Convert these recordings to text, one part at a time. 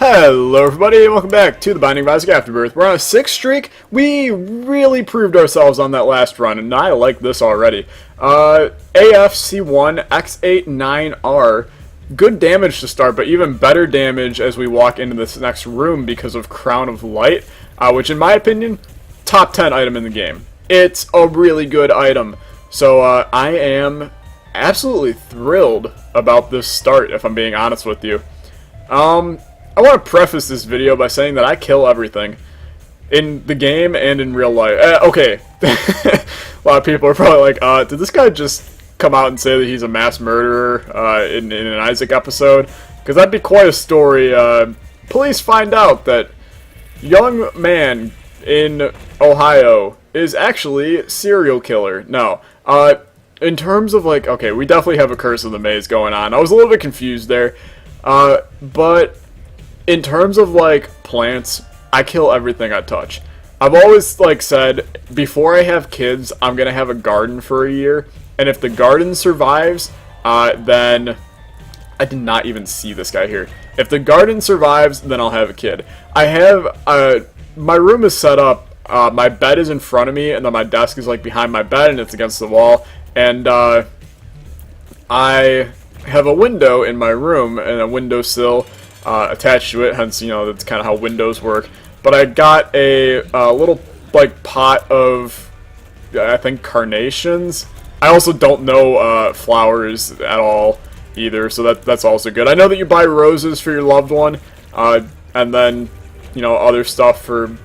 Hello everybody, and welcome back to the Binding of Isaac Afterbirth. We're on a 6th streak. We really proved ourselves on that last run, and I like this already. AFC1 X89R. Good damage to start, but even better damage as we walk into this next room because of Crown of Light, which in my opinion, top 10 item in the game. It's a really good item. So I am absolutely thrilled about this start, if I'm being honest with you. I want to preface this video by saying that I kill everything. In the game and in real life. Okay. A lot of people are probably like, did this guy just come out and say that he's a mass murderer in an Isaac episode? Because that'd be quite a story. Police find out that young man in Ohio is actually a serial killer. No. In terms of like, okay, we definitely have a Curse of the Maze going on. I was a little bit confused there. But in terms of like plants, I kill everything I touch. I've always like said, before I have kids, I'm gonna have a garden for a year, and if the garden survives, then I did not even see this guy here. If the garden survives, then I'll have a kid. I have my room is set up. My bed is in front of me, and then my desk is like behind my bed, and it's against the wall. And I have a window in my room and a windowsill attached to it, hence, you know, that's kind of how windows work. But I got a little, like, pot of, I think, carnations. I also don't know flowers at all, either, so that's also good. I know that you buy roses for your loved one, and then, you know, other stuff for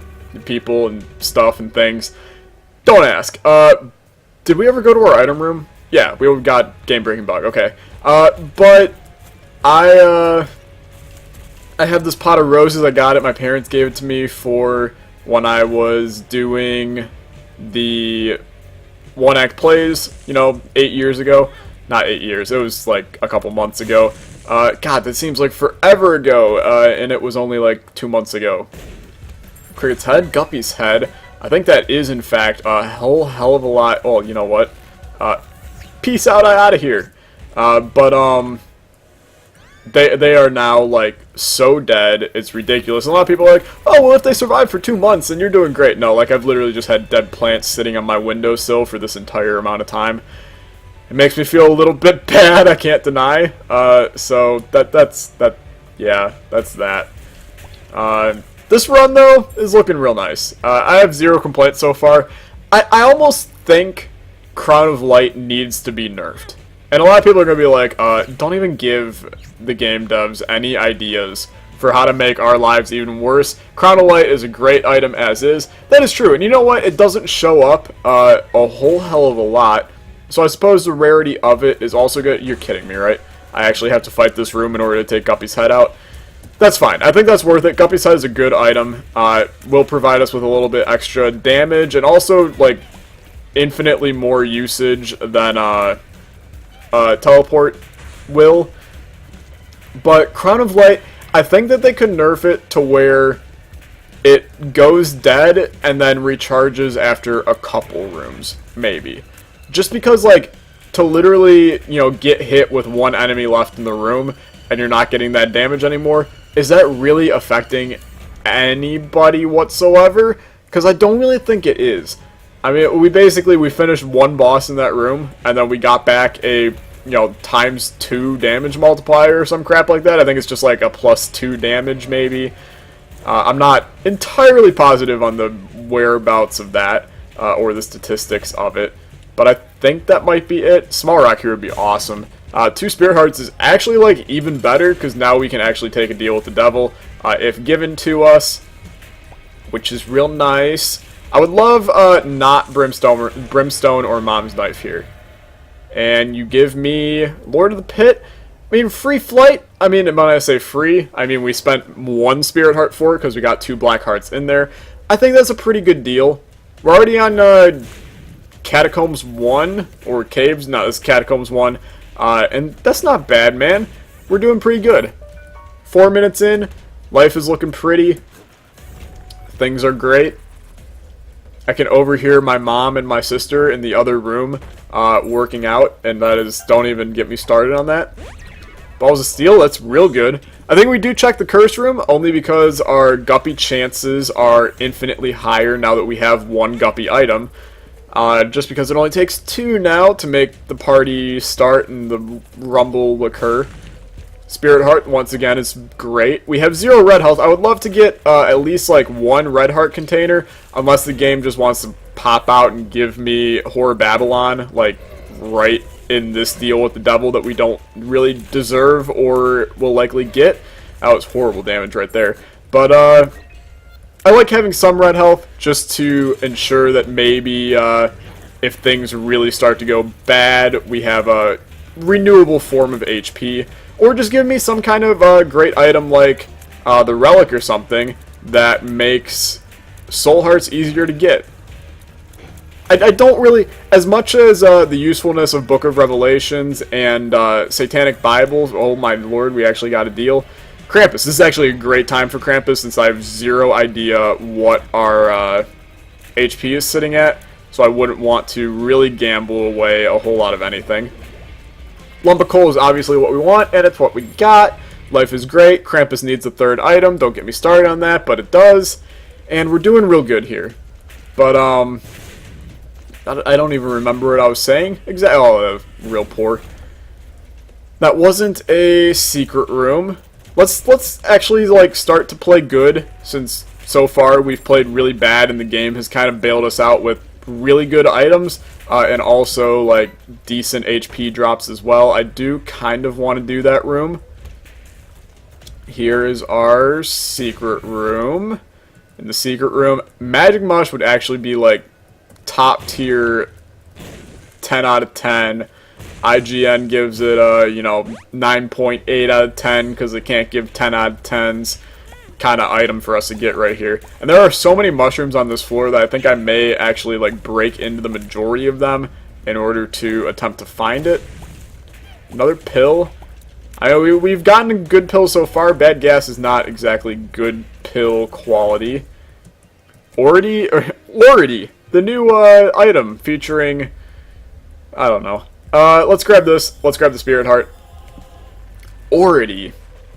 people and stuff and things. Don't ask. Did we ever go to our item room? Yeah, we got game-breaking bug, okay. But I have this pot of roses. I got it. My parents gave it to me for when I was doing the one-act plays, you know, 8 years ago. Not 8 years. It was like a couple months ago. God, that seems like forever ago, and it was only like 2 months ago. Cricket's head, Guppy's head. I think that is, in fact, a whole hell of a lot. Oh, you know what? Peace out, I out of here. They are now, like, so dead, it's ridiculous. And a lot of people are like, oh, well, if they survive for 2 months, then you're doing great. No, like, I've literally just had dead plants sitting on my windowsill for this entire amount of time. It makes me feel a little bit bad, I can't deny. So, that's that. This run, though, is looking real nice. I have 0 complaints so far. I almost think Crown of Light needs to be nerfed. And a lot of people are going to be like, don't even give the game devs any ideas for how to make our lives even worse. Crown of Light is a great item as is. That is true. And you know what? It doesn't show up a whole hell of a lot. So I suppose the rarity of it is also good. You're kidding me, right? I actually have to fight this room in order to take Guppy's head out. That's fine. I think that's worth it. Guppy's head is a good item. Will provide us with a little bit extra damage and also, like, infinitely more usage than teleport will. But Crown of Light, I think that they could nerf it to where it goes dead and then recharges after a couple rooms, maybe. Just because, like, to literally, you know, get hit with one enemy left in the room and you're not getting that damage anymore, is that really affecting anybody whatsoever? Because I don't really think it is. I mean, we finished one boss in that room, and then we got back a, you know, ×2 damage multiplier or some crap like that. I think it's just like a +2 damage, maybe. I'm not entirely positive on the whereabouts of that, or the statistics of it, but I think that might be it. Small rock here would be awesome. 2 Spirit Hearts is actually, like, even better, because now we can actually take a deal with the devil, if given to us, which is real nice. I would love not Brimstone or Mom's Knife here. And you give me Lord of the Pit. I mean, free flight. I mean, when I say free, I mean we spent 1 Spirit Heart for it because we got 2 Black Hearts in there. I think that's a pretty good deal. We're already on Catacombs 1, or Caves. No, this is Catacombs 1. And that's not bad, man. We're doing pretty good. 4 minutes in. Life is looking pretty. Things are great. I can overhear my mom and my sister in the other room working out, and that is, don't even get me started on that. Balls of Steel, that's real good. I think we do check the curse room, only because our guppy chances are infinitely higher now that we have one guppy item. Just because it only takes 2 now to make the party start and the rumble occur. Spirit Heart, once again, is great. We have 0 red health. I would love to get at least like 1 red heart container, unless the game just wants to pop out and give me Horror Babylon, like, right in this deal with the devil that we don't really deserve or will likely get. That was horrible damage right there. But, I like having some red health just to ensure that maybe if things really start to go bad, we have a renewable form of HP. Or just give me some kind of great item like the Relic or something that makes Soul Hearts easier to get. I don't really, as much as the usefulness of Book of Revelations and Satanic Bibles, oh my lord, we actually got a deal. Krampus, this is actually a great time for Krampus since I have 0 idea what our HP is sitting at, so I wouldn't want to really gamble away a whole lot of anything. Lump of Coal is obviously what we want, and it's what we got. Life is great. Krampus needs a 3rd item. Don't get me started on that, but it does. And we're doing real good here. But, I don't even remember what I was saying. Oh, real poor. That wasn't a secret room. Let's actually, like, start to play good, since so far we've played really bad and the game has kind of bailed us out with really good items, and also, like, decent HP drops as well. I do kind of want to do that room. Here is our secret room. In the secret room, Magic Mush would actually be, like, top tier 10 out of 10. IGN gives it a, 9.8 out of 10 because they can't give 10 out of 10s kind of item for us to get right here. And there are so many mushrooms on this floor that I think I may actually like break into the majority of them in order to attempt to find it. Another pill. I know we've gotten a good pill so far. Bad gas is not exactly good pill quality. Lordy, the new item featuring, I don't know. Let's grab this. Let's grab the Spirit Heart. Ority.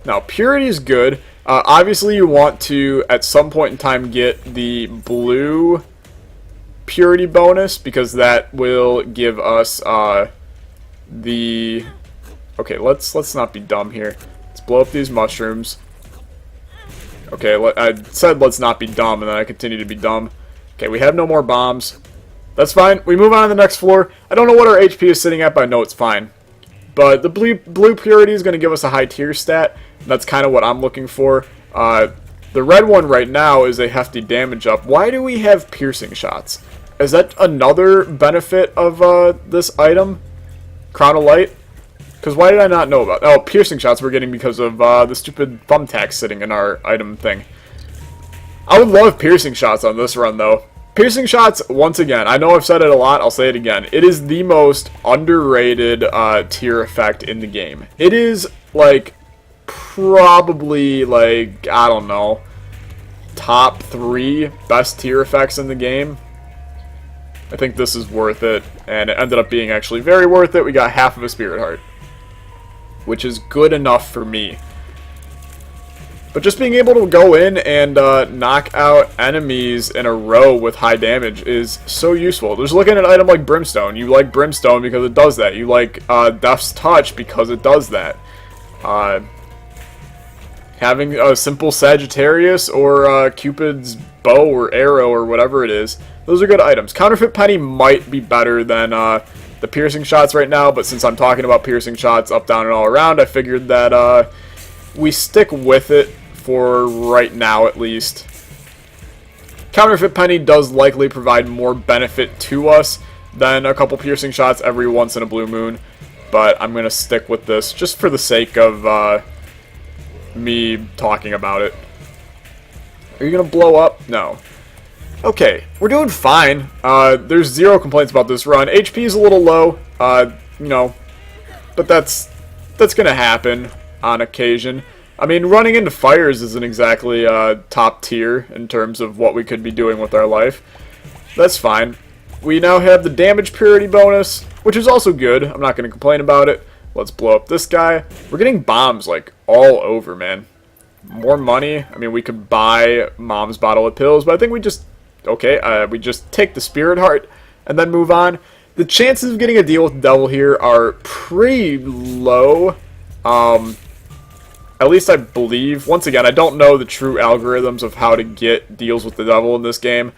Now, Purity is good. Obviously, you want to, at some point in time, get the blue Purity bonus, because that will give us the... Okay, let's not be dumb here. Let's blow up these mushrooms. Okay, I said let's not be dumb, and then I continue to be dumb. Okay, we have no more bombs. That's fine. We move on to the next floor. I don't know what our HP is sitting at, but I know it's fine. But the blue Purity is going to give us a high tier stat. That's kind of what I'm looking for. The red one right now is a hefty damage up. Why do we have piercing shots? Is that another benefit of this item? Crown of Light? Because why did I not know about that? Oh, piercing shots we're getting because of the stupid thumbtacks sitting in our item thing. I would love piercing shots on this run, though. Piercing shots, once again, I know I've said it a lot, I'll say it again. It is the most underrated tier effect in the game. It is, like, probably, like, I don't know, top 3 best tier effects in the game. I think this is worth it, and it ended up being actually very worth it. We got half of a Spirit Heart, which is good enough for me. But just being able to go in and knock out enemies in a row with high damage is so useful. Just looking at an item like Brimstone. You like Brimstone because it does that. You like Death's Touch because it does that. Having a simple Sagittarius or Cupid's bow or arrow or whatever it is, those are good items. Counterfeit Penny might be better than the piercing shots right now, but since I'm talking about piercing shots up, down, and all around, I figured that we stick with it for right now at least. Counterfeit Penny does likely provide more benefit to us than a couple piercing shots every once in a blue moon, but I'm going to stick with this just for the sake of me talking about it. Are you going to blow up? No. Okay, we're doing fine. There's 0 complaints about this run. HP is a little low, but that's going to happen on occasion. I mean, running into fires isn't exactly top tier in terms of what we could be doing with our life. That's fine. We now have the damage purity bonus, which is also good. I'm not going to complain about it. Let's blow up this guy. We're getting bombs, like, all over, man. More money. I mean, we could buy Mom's bottle of pills, but I think we just... Okay, we just take the Spirit Heart and then move on. The chances of getting a deal with the devil here are pretty low. At least I believe. Once again, I don't know the true algorithms of how to get deals with the devil in this game.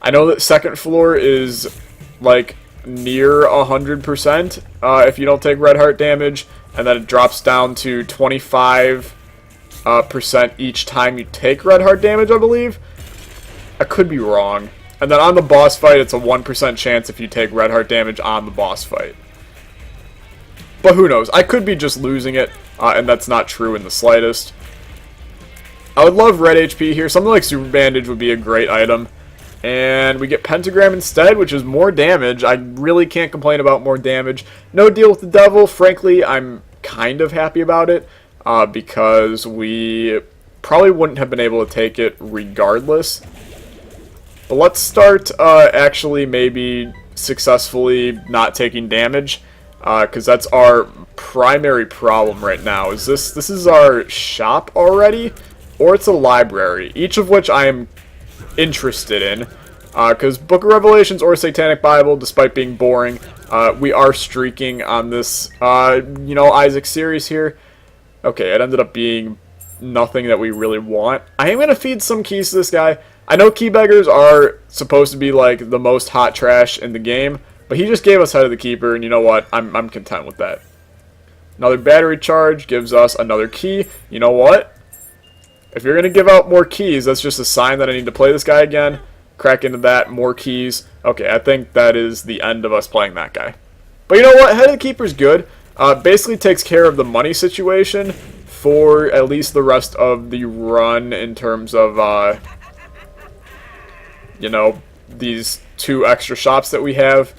I know that second floor is, like, near 100% if you don't take red heart damage, and then it drops down to 25% each time you take red heart damage, I believe. I could be wrong. And then on the boss fight, it's a 1% chance if you take red heart damage on the boss fight. But who knows? I could be just losing it, and that's not true in the slightest. I would love red HP here. Something like Super Bandage would be a great item. And we get Pentagram instead, which is more damage. I really can't complain about more damage. No deal with the devil. Frankly, I'm kind of happy about it, because we probably wouldn't have been able to take it regardless. But let's start actually maybe successfully not taking damage, because that's our primary problem right now. Is this is our shop already, or it's a library, each of which I am interested in, because Book of Revelations or Satanic Bible, despite being boring, we are streaking on this, you know, Isaac series here. Okay, it ended up being nothing that we really want. I am going to feed some keys to this guy. I know key beggars are supposed to be like the most hot trash in the game, but he just gave us Head of the Keeper, and you know what? I'm content with that. Another battery charge gives us another key. You know what? If you're going to give out more keys, that's just a sign that I need to play this guy again. Crack into that, more keys. Okay, I think that is the end of us playing that guy. But you know what? Head of the Keeper's good. Basically takes care of the money situation for at least the rest of the run in terms of, you know, these 2 extra shops that we have.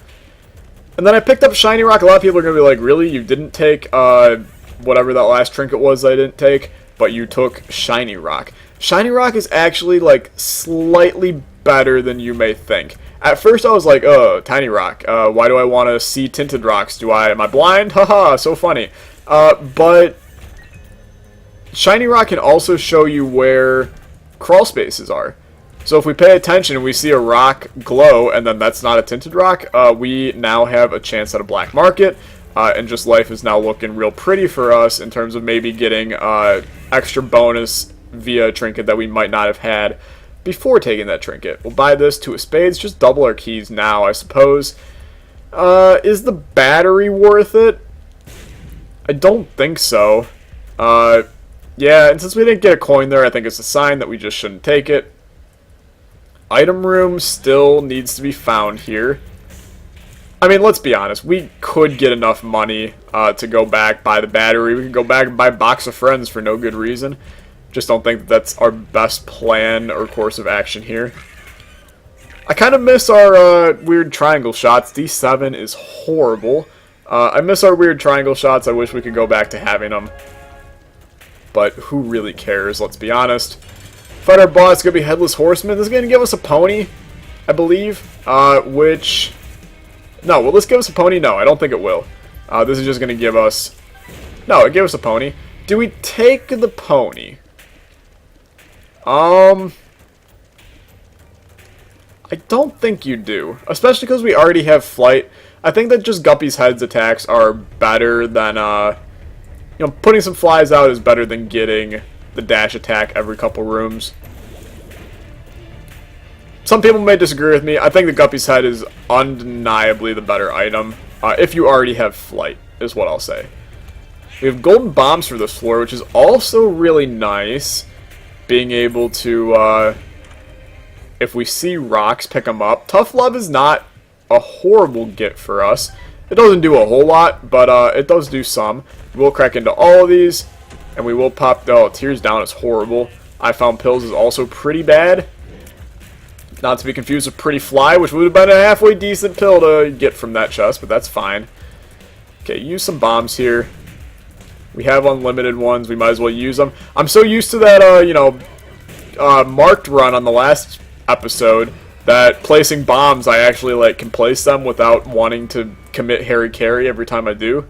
And then I picked up Shiny Rock. A lot of people are going to be like, really? You didn't take whatever that last trinket was I didn't take, but you took Shiny Rock. Shiny Rock is actually, like, slightly better than you may think. At first I was like, oh, Tiny Rock. Why do I want to see tinted rocks? Am I blind? Haha, so funny. But Shiny Rock can also show you where crawl spaces are. So if we pay attention and we see a rock glow, and then that's not a tinted rock, we now have a chance at a black market, and just life is now looking real pretty for us in terms of maybe getting extra bonus via a trinket that we might not have had before taking that trinket. We'll buy this to a spades, just double our keys now, I suppose. Is the battery worth it? I don't think so. Yeah, and since we didn't get a coin there, I think it's a sign that we just shouldn't take it. Item room still needs to be found here. I mean, let's be honest. We could get enough money to go back, buy the battery. We could go back and buy a box of friends for no good reason. Just don't think that that's our best plan or course of action here. I kind of miss our weird triangle shots. D7 is horrible. I miss our weird triangle shots. I wish we could go back to having them. But who really cares, let's be honest. Fight our boss, it's going to be Headless Horseman. This is going to give us a pony, I believe. Which... No, will this give us a pony? No, I don't think it will. This is just going to give us... No, it gave us a pony. Do we take the pony? I don't think you do. Especially because we already have flight. I think that just Guppy's Head's attacks are better than, you know, putting some flies out is better than getting the dash attack every couple rooms. Some people may disagree with me. I think the Guppy's Head is undeniably the better item. If you already have flight, is what I'll say. We have golden bombs for this floor, which is also really nice. Being able to, if we see rocks, pick them up. Tough Love is not a horrible get for us. It doesn't do a whole lot, but it does do some. We'll crack into all of these, and we will pop... Oh, Tears Down is horrible. I Found Pills is also pretty bad. Not to be confused with Pretty Fly, which would have been a halfway decent pill to get from that chest, but that's fine. Okay, use some bombs here. We have unlimited ones. We might as well use them. I'm so used to that, you know, marked run on the last episode that placing bombs, I actually, like, can place them without wanting to commit Harry Carry every time I do.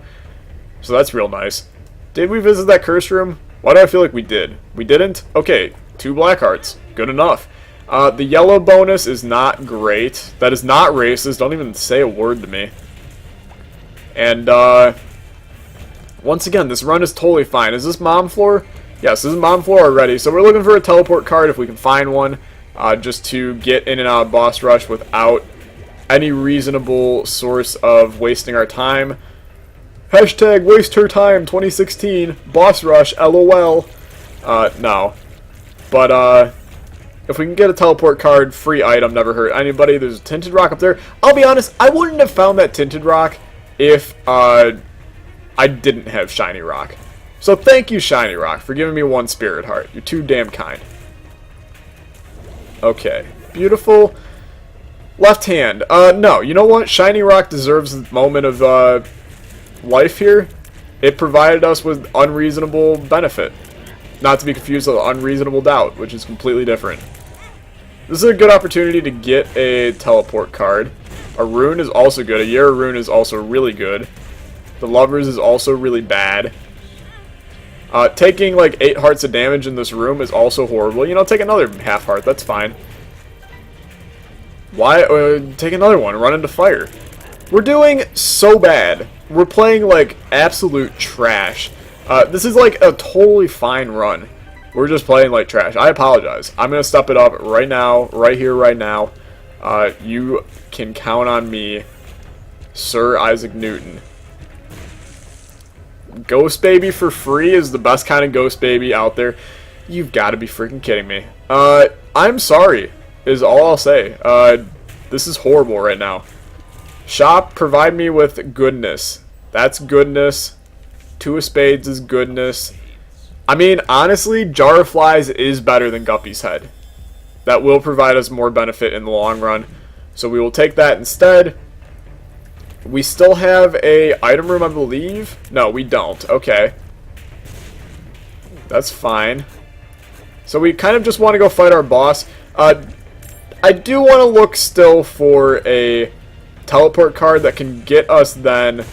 So that's real nice. Did we visit that curse room? Why do I feel like we did? We didn't? Okay, 2 black hearts. Good enough. The yellow bonus is not great. That is not racist. Don't even say a word to me. And, once again, this run is totally fine. Is this mom floor? Yes, this is mom floor already. So we're looking for a teleport card if we can find one. Just to get in and out of boss rush without any reasonable source of wasting our time. Hashtag waste her time 2016. Boss rush, LOL. No. But, if we can get a teleport card, free item, never hurt anybody. There's a tinted rock up there. I'll be honest, I wouldn't have found that tinted rock if, I didn't have shiny rock. So thank you, shiny rock, for giving me 1 spirit heart. You're too damn kind. Okay. Beautiful. Left hand. No. You know what? Shiny rock deserves a moment of, life here. It provided us with unreasonable benefit. Not to be confused with unreasonable doubt, which is completely different. This is a good opportunity to get a teleport card. A rune is also good. A Yara rune is also really good. The Lovers is also really bad. Taking like 8 hearts of damage in this room is also horrible. You know, take another half heart. That's fine. Why? Take another one. Run into fire. We're doing so bad. We're playing like absolute trash. This is like a totally fine run. We're just playing like trash. I apologize. I'm going to step it up right now, right here, right now. You can count on me, Sir Isaac Newton. Ghost Baby for free is the best kind of Ghost Baby out there. You've got to be freaking kidding me. I'm sorry, is all I'll say. This is horrible right now. Shop, provide me with goodness. That's goodness. 2 of spades is goodness. I mean, honestly, Jar of Flies is better than Guppy's Head. That will provide us more benefit in the long run. So we will take that instead. We still have a item room, I believe. No, we don't. Okay. That's fine. So we kind of just want to go fight our boss. I do want to look still for a teleport card that can get us then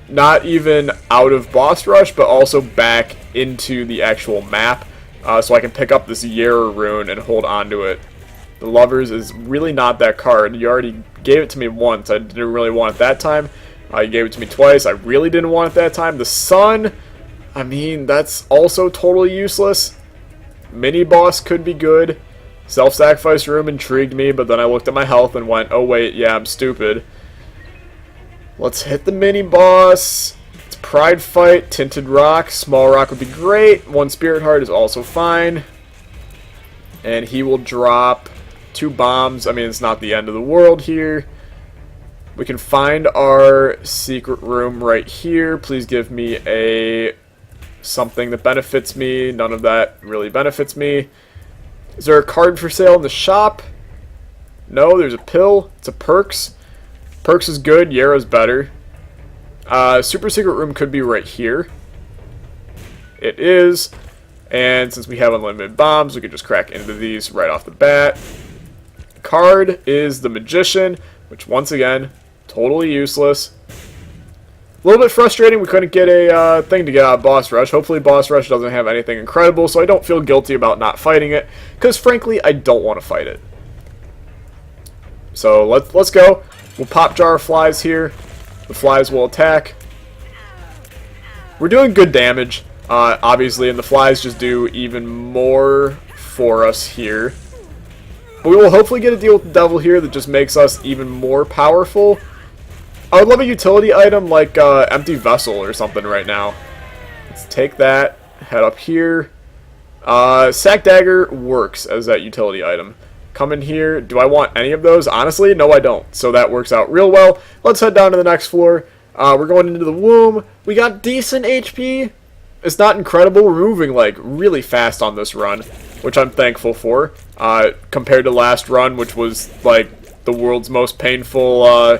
not even out of boss rush, but also back into the actual map, so I can pick up this Yara rune and hold on to it. The Lovers is really not that card. You already gave it to me once. I didn't really want it that time. You gave it to me twice. I really didn't want it that time. The Sun, I mean, that's also totally useless. Mini boss could be good. Self-sacrifice room intrigued me, but then I looked at my health and went, oh wait, yeah, I'm stupid. Let's hit the mini boss. It's Pride Fight, Tinted Rock. Small Rock would be great. 1 Spirit Heart is also fine. And he will drop 2 bombs. I mean, it's not the end of the world here. We can find our secret room right here. Please give me a something that benefits me. None of that really benefits me. Is there a card for sale in the shop? No, there's a pill. It's a Perks. Perks is good. Yara's better. Super secret room could be right here. It is. And since we have unlimited bombs, we could just crack into these right off the bat. Card is the Magician, which once again, totally useless. A little bit frustrating we couldn't get a thing to get out of boss rush. Hopefully boss rush doesn't have anything incredible, so I don't feel guilty about not fighting it, because frankly, I don't want to fight it. So let's go. We'll pop Jar of Flies here. The flies will attack. We're doing good damage, obviously, and the flies just do even more for us here. But we will hopefully get a deal with the devil here that just makes us even more powerful. I would love a utility item like Empty Vessel or something right now. Let's take that, head up here. Sack Dagger works as that utility item. Come in here. Do I want any of those? Honestly, no I don't. So that works out real well. Let's head down to the next floor. We're going into the womb. We got decent HP. It's not incredible. We're moving like really fast on this run, which I'm thankful for. Compared to last run, which was like the world's most painful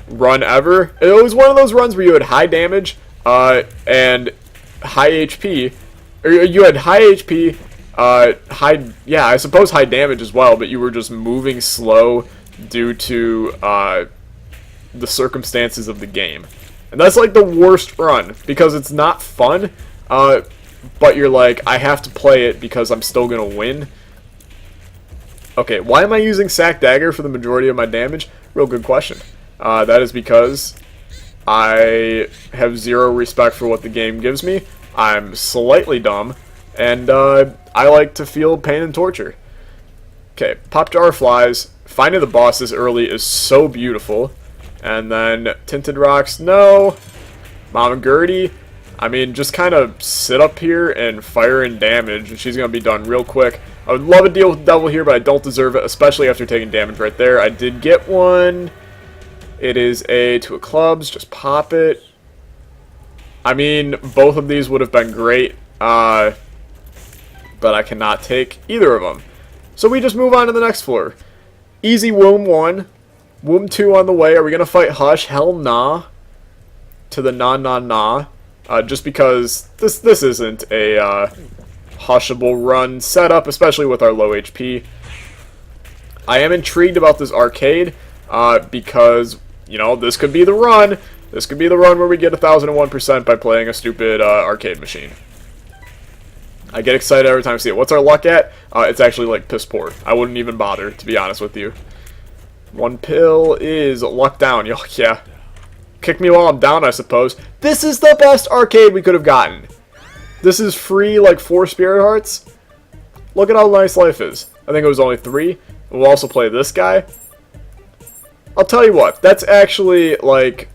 run ever. It was one of those runs where you had high damage and high HP. Or you had high HP, yeah, I suppose high damage as well, but you were just moving slow due to the circumstances of the game. And that's like the worst run, because it's not fun, but you're like, I have to play it because I'm still going to win. Okay, why am I using Sack Dagger for the majority of my damage? Real good question. That is because I have zero respect for what the game gives me. I'm slightly dumb, and I like to feel pain and torture. Okay, Pop Jar Flies. Finding the boss this early is so beautiful. And then Tinted Rocks, no. Mama Gertie, I mean, just kind of sit up here and fire in damage, and she's going to be done real quick. I would love a deal with the devil here, but I don't deserve it, especially after taking damage right there. I did get one. It is a 2 of clubs. Just pop it. I mean, both of these would have been great, but I cannot take either of them. So we just move on to the next floor. Easy Womb 1. Womb 2 on the way. Are we going to fight Hush? Hell nah. To the nah. Just because this isn't a hushable run setup, especially with our low HP. I am intrigued about this arcade because, you know, this could be the run. This could be the run where we get 1001% by playing a stupid arcade machine. I get excited every time I see it. What's our luck at? It's actually like piss poor. I wouldn't even bother, to be honest with you. 1 pill is luck down. Yeah. Kick me while I'm down, I suppose. This is the best arcade we could have gotten. This is free, like 4 Spirit Hearts. Look at how nice life is. I think it was only 3. We'll also play this guy. I'll tell you what, that's actually, like,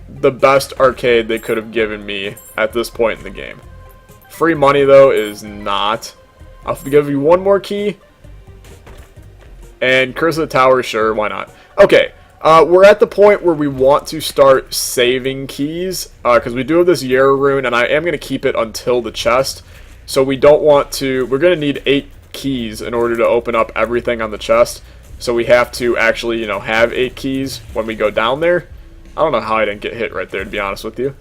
the best arcade they could have given me at this point in the game. Free money, though, is not. I'll give you one more key. And Curse of the Tower, sure, why not? Okay, we're at the point where we want to start saving keys, because we do have this Yarrow rune, and I am going to keep it until the chest. So we don't want to... We're going to need 8 keys in order to open up everything on the chest. So we have to actually, you know, have 8 keys when we go down there. I don't know how I didn't get hit right there, to be honest with you.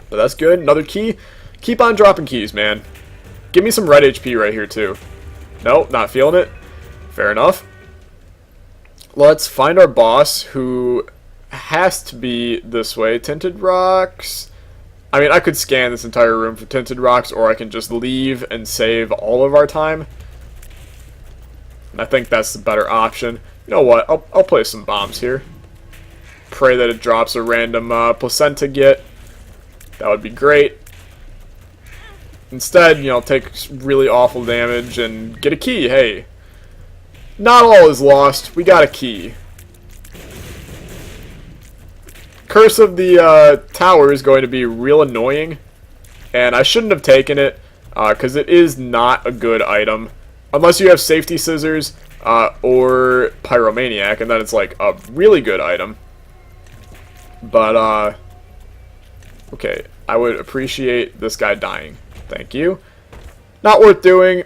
But that's good. Another key. Keep on dropping keys, man. Give me some red HP right here, too. Nope, not feeling it. Fair enough. Let's find our boss, who has to be this way. Tinted Rocks. I mean, I could scan this entire room for Tinted Rocks, or I can just leave and save all of our time. I think that's the better option. You know what? I'll place some bombs here. Pray that it drops a random placenta get. That would be great. Instead, you know, take really awful damage and get a key. Hey, not all is lost. We got a key. Curse of the Tower is going to be real annoying, and I shouldn't have taken it because it is not a good item. Unless you have Safety Scissors or Pyromaniac, and then it's like a really good item. But, okay, I would appreciate this guy dying. Thank you. Not worth doing.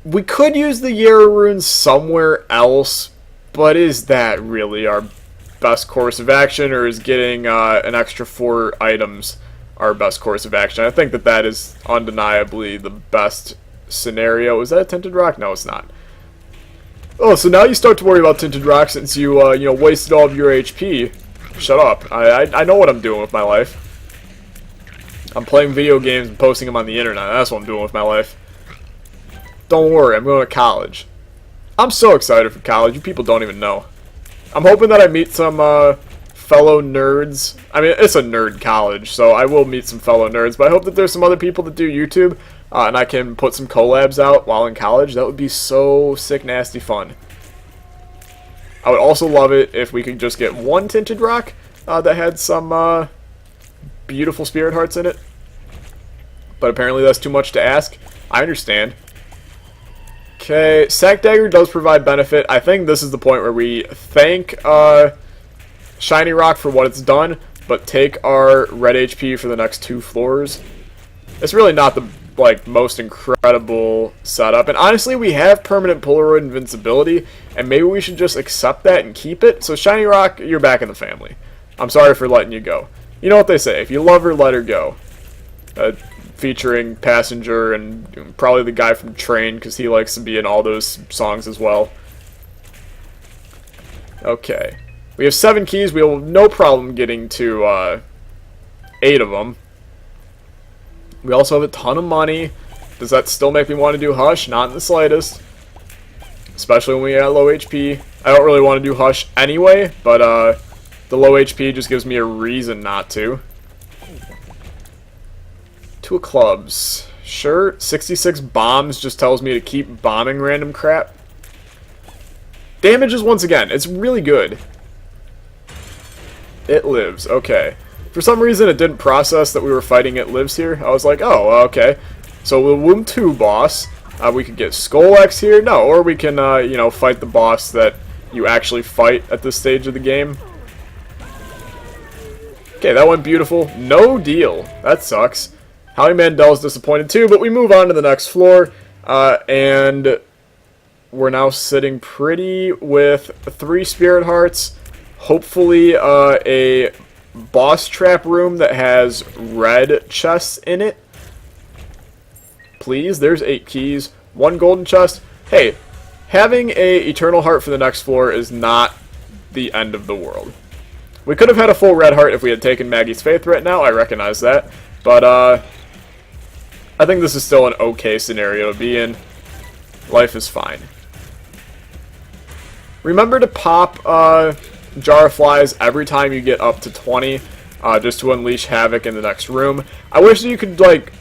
We could use the Yarrow runes somewhere else, but is that really our best course of action, or is getting an extra 4 items our best course of action? I think that that is undeniably the best scenario. Is that a Tinted Rock? No, it's not. Oh, so now you start to worry about Tinted Rock since you, you know, wasted all of your HP. Shut up. I know what I'm doing with my life. I'm playing video games and posting them on the internet. That's what I'm doing with my life. Don't worry, I'm going to college. I'm so excited for college. You people don't even know. I'm hoping that I meet some fellow nerds. I mean, it's a nerd college, so I will meet some fellow nerds. But I hope that there's some other people that do YouTube, and I can put some collabs out while in college. That would be so sick, nasty fun. I would also love it if we could just get one Tinted Rock that had some beautiful Spirit Hearts in it. But apparently that's too much to ask. I understand. Okay, Sack Dagger does provide benefit. I think this is the point where we thank Shiny Rock for what it's done, but take our red HP for the next 2 floors. It's really not the most incredible setup, and honestly we have permanent Polaroid invincibility, and maybe we should just accept that and keep it. So Shiny Rock, you're back in the family. I'm sorry for letting you go. You know what they say, if you love her, let her go. Featuring Passenger and probably the guy from Train, because he likes to be in all those songs as well. Okay. We have 7 keys. We will have no problem getting to 8 of them. We also have a ton of money. Does that still make me want to do Hush? Not in the slightest. Especially when we are at low HP. I don't really want to do Hush anyway, but the low HP just gives me a reason not to. 2 of clubs. Sure, 66 bombs just tells me to keep bombing random crap. Damages once again. It's really good. It lives. Okay. For some reason, it didn't process that we were fighting It Lives here. I was like, oh, okay. So the Womb 2 boss. We could get Skull X here. No, or we can, you know, fight the boss that you actually fight at this stage of the game. Okay, that went beautiful. No deal. That sucks. Howie Mandel's disappointed too, but we move on to the next floor, and we're now sitting pretty with 3 Spirit Hearts, hopefully a boss trap room that has red chests in it. Please, there's 8 keys, 1 golden chest. Hey, having a Eternal Heart for the next floor is not the end of the world. We could have had a full red heart if we had taken Maggie's Faith right now, I recognize that, but I think this is still an okay scenario to be in. Life is fine. Remember to pop Jar of Flies every time you get up to 20, just to unleash havoc in the next room. I wish that you could, like,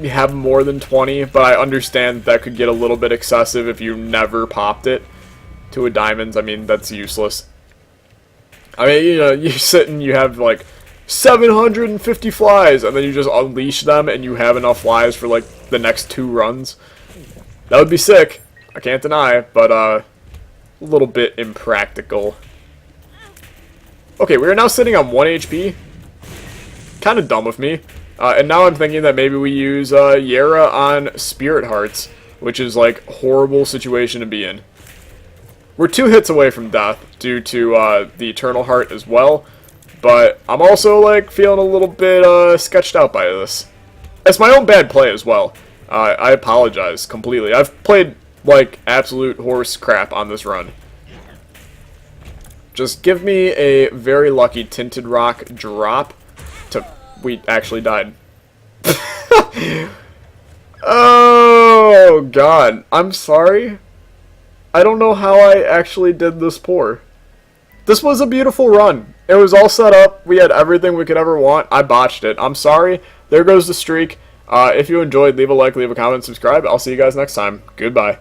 have more than 20, but I understand that could get a little bit excessive if you never popped it to a diamonds. I mean, that's useless. I mean, you know, you sit and you have, like, 750 flies, and then you just unleash them, and you have enough flies for, like, the next 2 runs. That would be sick. I can't deny, but, a little bit impractical. Okay, we are now sitting on 1 HP. Kind of dumb of me. And now I'm thinking that maybe we use, Yara on Spirit Hearts, which is, like, horrible situation to be in. We're 2 hits away from death due to, the Eternal Heart as well. But I'm also, like, feeling a little bit, sketched out by this. It's my own bad play as well. I apologize completely. I've played, like, absolute horse crap on this run. Just give me a very lucky Tinted Rock drop to... We actually died. Oh, God. I'm sorry. I don't know how I actually did this poor. This was a beautiful run. It was all set up. We had everything we could ever want. I botched it. I'm sorry. There goes the streak. If you enjoyed, leave a like, leave a comment, subscribe. I'll see you guys next time. Goodbye.